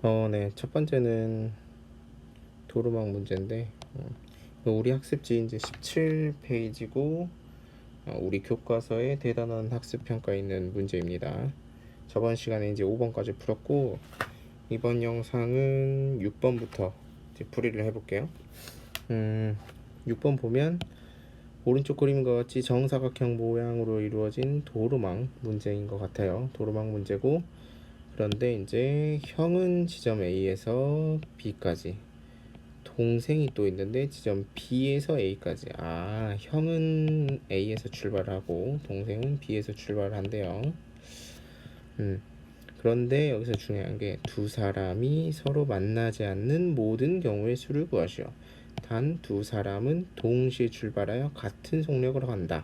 네. 첫 번째는 도루묵 문제인데, 이거 우리 학습지 이제 17페이지고, 우리 교과서에 대단한 학습 평가에 있는 문제입니다. 저번 시간에 이제 5번까지 풀었고, 이번 영상은 6번부터 이제 풀이를 해볼게요. 6번 보면 오른쪽 그림과 같이 정사각형 모양으로 이루어진 도루망 문제인 것 같아요. 도루망 문제고, 그런데 이제 형은 지점 A에서 B까지, 동생이 또 있는데 지점 B에서 A까지. 형은 A에서 출발하고 동생은 B에서 출발한대요. 그런데 여기서 중요한 게 두 사람이 서로 만나지 않는 모든 경우의 수를 구하시오. 단 두 사람은 동시에 출발하여 같은 속력으로 간다.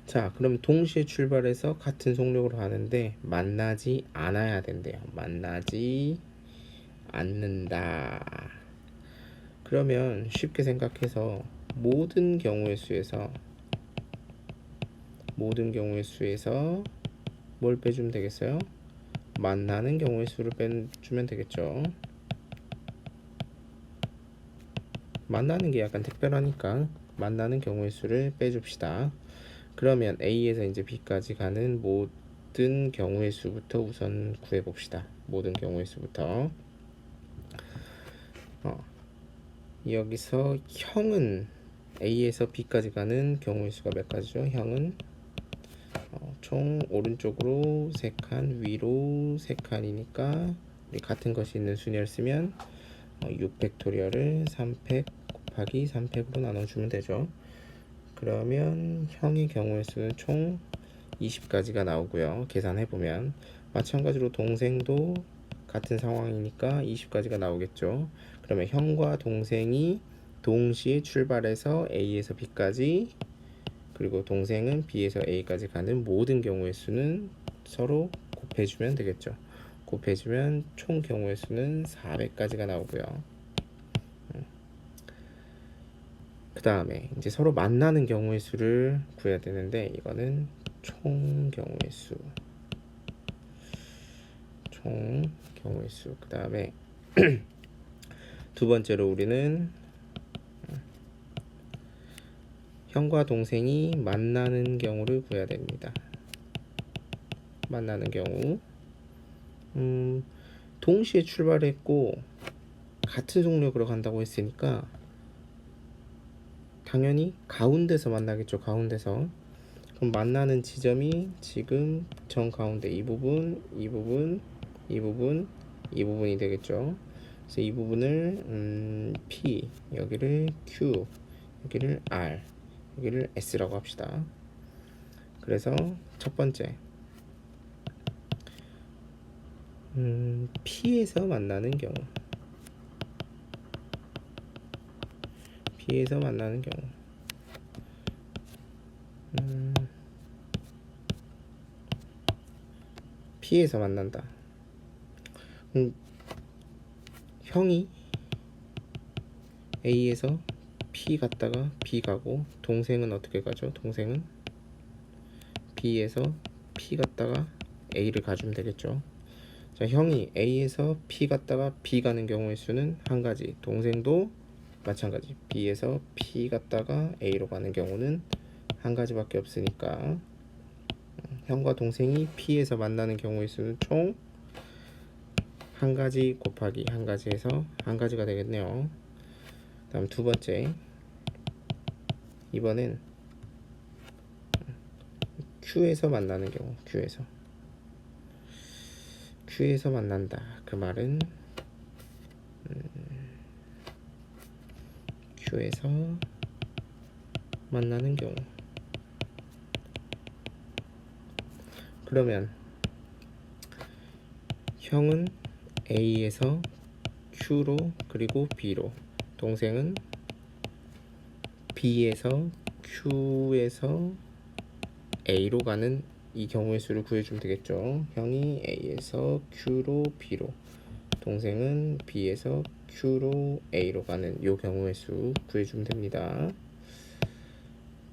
자, 그럼 동시에 출발해서 같은 속력으로 가는데 만나지 않아야 된대요. 만나지 않는다. 그러면 쉽게 생각해서 모든 경우의 수에서 뭘 빼주면 되겠어요? 만나는 경우의 수를 빼주면 되겠죠. 만나는 게 약간 특별하니까 만나는 경우의 수를 빼줍시다. 그러면 A에서 이제 B까지 가는 모든 경우의 수부터 우선 구해봅시다. 모든 경우의 수부터. 여기서 형은 A에서 B까지 가는 경우의 수가 몇 가지죠? 형은 총 오른쪽으로 3칸, 위로 3칸이니까 우리 같은 것이 있는 순위를 쓰면 6팩토리얼을 3팩 곱하기 3팩으로 나눠주면 되죠. 그러면 형의 경우의 수는 총 20가지가 나오고요. 계산해보면 마찬가지로 동생도 같은 상황이니까 20가지가 나오겠죠. 그러면 형과 동생이 동시에 출발해서 A에서 B까지, 그리고 동생은 B에서 A까지 가는 모든 경우의 수는 서로 곱해주면 되겠죠. 곱해주면 총 경우의 수는 400가지가 나오고요. 그 다음에 이제 서로 만나는 경우의 수를 구해야 되는데, 이거는 총 경우의 수. 그 다음에 두 번째로 우리는 형과 동생이 만나는 경우를 구해야 됩니다. 만나는 경우, 동시에 출발했고 같은 속력으로 간다고 했으니까 당연히 가운데서 만나겠죠. 가운데서. 그럼 만나는 지점이 지금 정 가운데 이 부분이 되겠죠. 그래서 이 부분을 P, 여기를 Q, 여기를 R, 여기를 S라고 합시다. 그래서 첫 번째, P에서 만나는 경우, P에서 만난다. 형이 A에서 P 갔다가 B 가고, 동생은 어떻게 가죠? 동생은 B에서 P 갔다가 A를 가주면 되겠죠. 자, 형이 A에서 P 갔다가 B 가는 경우의 수는 한 가지, 동생도 마찬가지 B에서 P 갔다가 A로 가는 경우는 한 가지밖에 없으니까 형과 동생이 P에서 만나는 경우의 수는 총 한 가지 곱하기 한 가지에서 한 가지가 되겠네요. 다음 두 번째, 이번엔 Q에서 만나는 경우, Q에서 만난다. 그 말은 Q에서 만나는 경우. 그러면 형은 A에서 Q로, 그리고 B로, 동생은 B에서 Q에서 A로 가는 이 경우의 수를 구해주면 되겠죠. 형이 A에서 Q로 B로, 동생은 B에서 Q로 A로 가는 이 경우의 수 구해주면 됩니다.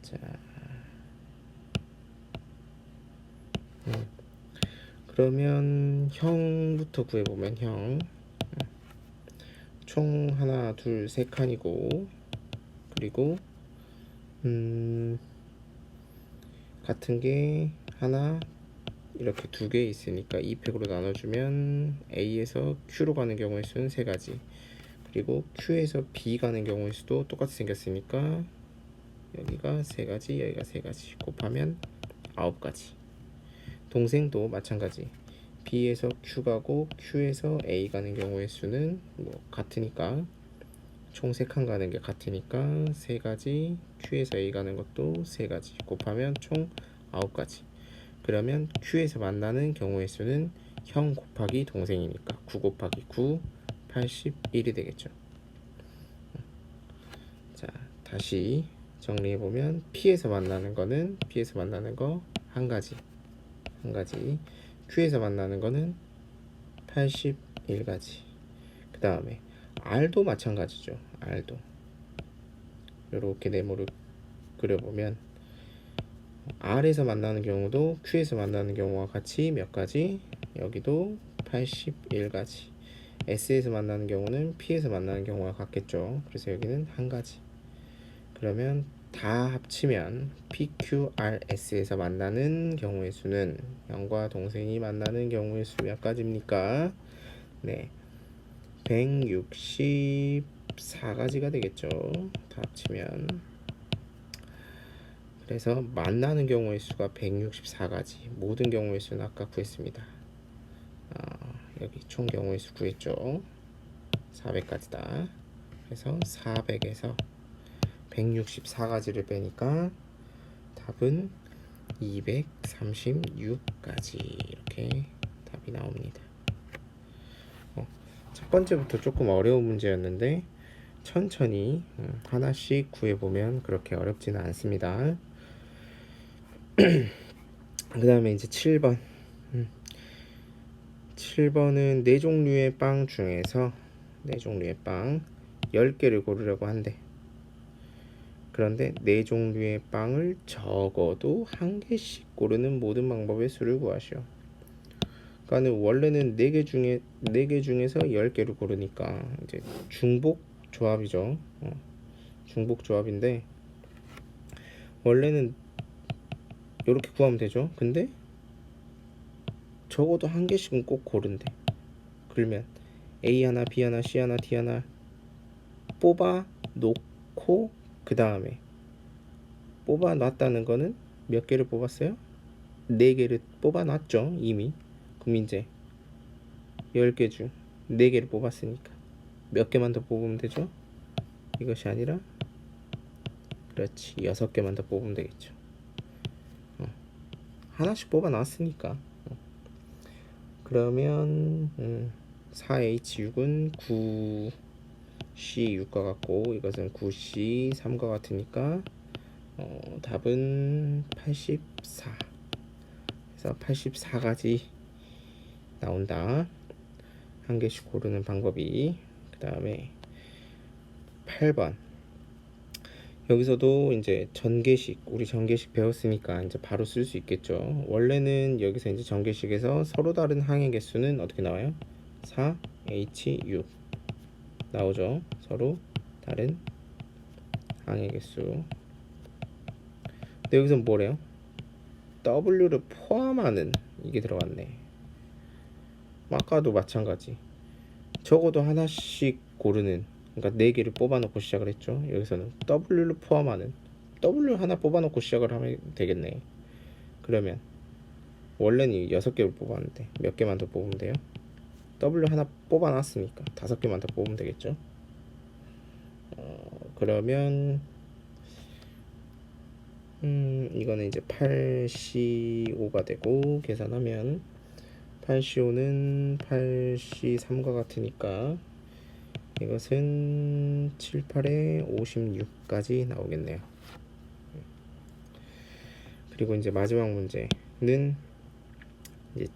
자, 그러면 형부터 구해보면 형 총 하나 둘 세 칸이고, 그리고 같은 게 하나 이렇게 두 개 있으니까 2팩으로 나눠주면 A에서 Q로 가는 경우의 수는 세 가지, 그리고 Q에서 B 가는 경우의 수도 똑같이 생겼으니까 여기가 세 가지, 여기가 세 가지 곱하면 9가지. 동생도 마찬가지. B에서 Q 가고 Q에서 A 가는 경우의 수는 뭐 같으니까 총 3칸 가는 게 같으니까 세 가지, Q에서 A 가는 것도 세 가지 곱하면 총 9가지. 그러면 Q에서 만나는 경우의 수는 형 곱하기 동생이니까 9 곱하기 9 81이 되겠죠. 자, 다시 정리해보면 P에서 만나는 거는 P에서 만나는 거 한 가지, Q에서 만나는 거는 81가지. 그 다음에 R도 마찬가지죠. R도 이렇게 네모를 그려보면 R에서 만나는 경우도 Q에서 만나는 경우와 같이 몇 가지, 여기도 81가지. S에서 만나는 경우는 P에서 만나는 경우와 같겠죠. 그래서 여기는 한 가지. 그러면 다 합치면 PQRS에서 만나는 경우의 수는, 형과 동생이 만나는 경우의 수 몇 가지입니까? 네, 164가지가 되겠죠. 다 합치면. 그래서 만나는 경우의 수가 164가지. 모든 경우의 수는 아까 구했습니다. 여기 총 경우의 수 구했죠. 400가지다. 그래서 400에서 164가지를 빼니까 답은 236가지. 이렇게 답이 나옵니다. 첫 번째부터 조금 어려운 문제였는데 천천히 하나씩 구해보면 그렇게 어렵지는 않습니다. 그 다음에 이제 7번. 7번은 네 종류의 빵 중에서 10개를 고르려고 한대. 그런데 네 종류의 빵을 적어도 한 개씩 고르는 모든 방법의 수를 구하시오. 그러니까 원래는 4개 중에서 10개를 고르니까 이제 중복 조합이죠. 중복 조합인데 원래는 이렇게 구하면 되죠. 근데 적어도 한 개씩은 꼭 고른대. 그러면 A 하나, B 하나, C 하나, D 하나 뽑아 놓고 그 다음에 뽑아 놨다는 거는 몇 개를 뽑았어요? 4개를 뽑아 놨죠 이미. 그럼 이제 10개 중 4개를 뽑았으니까 몇 개만 더 뽑으면 되죠? 이것이 아니라 그렇지 6개만 더 뽑으면 되겠죠. 하나씩 뽑아 놨으니까. 그러면 4H6은 9C6과 같고 이것은 9C3과 같으니까 답은 84. 그래서 84가지 나온다. 한 개씩 고르는 방법이. 그 다음에 8번. 여기서도 이제 전개식, 우리 전개식 배웠으니까 이제 바로 쓸 수 있겠죠. 원래는 여기서 이제 전개식에서 서로 다른 항의 개수는 어떻게 나와요? 4H6 나오죠. 서로 다른 항의 개수. 근데 여기서 뭐래요? W를 포함하는 이게 들어갔네. 아까도 마찬가지. 적어도 하나씩 고르는, 그러니까 4개를 뽑아놓고 시작을 했죠. 여기서는 W를 포함하는, W 하나 뽑아놓고 시작을 하면 되겠네. 그러면 원래는 6개를 뽑았는데 몇 개만 더 뽑으면 돼요? W 하나 뽑아놨으니까 5개만 더 뽑으면 되겠죠. 그러면 이거는 이제 8C5가 되고 계산하면 8C5는 8C3과 같으니까 이것은 7, 8에 56까지 나오겠네요. 그리고 이제 마지막 문제는 이제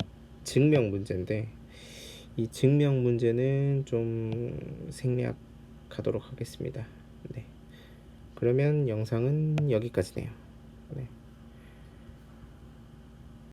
증명 문제인데 이 증명 문제는 좀 생략하도록 하겠습니다. 네. 그러면 영상은 여기까지네요. 네.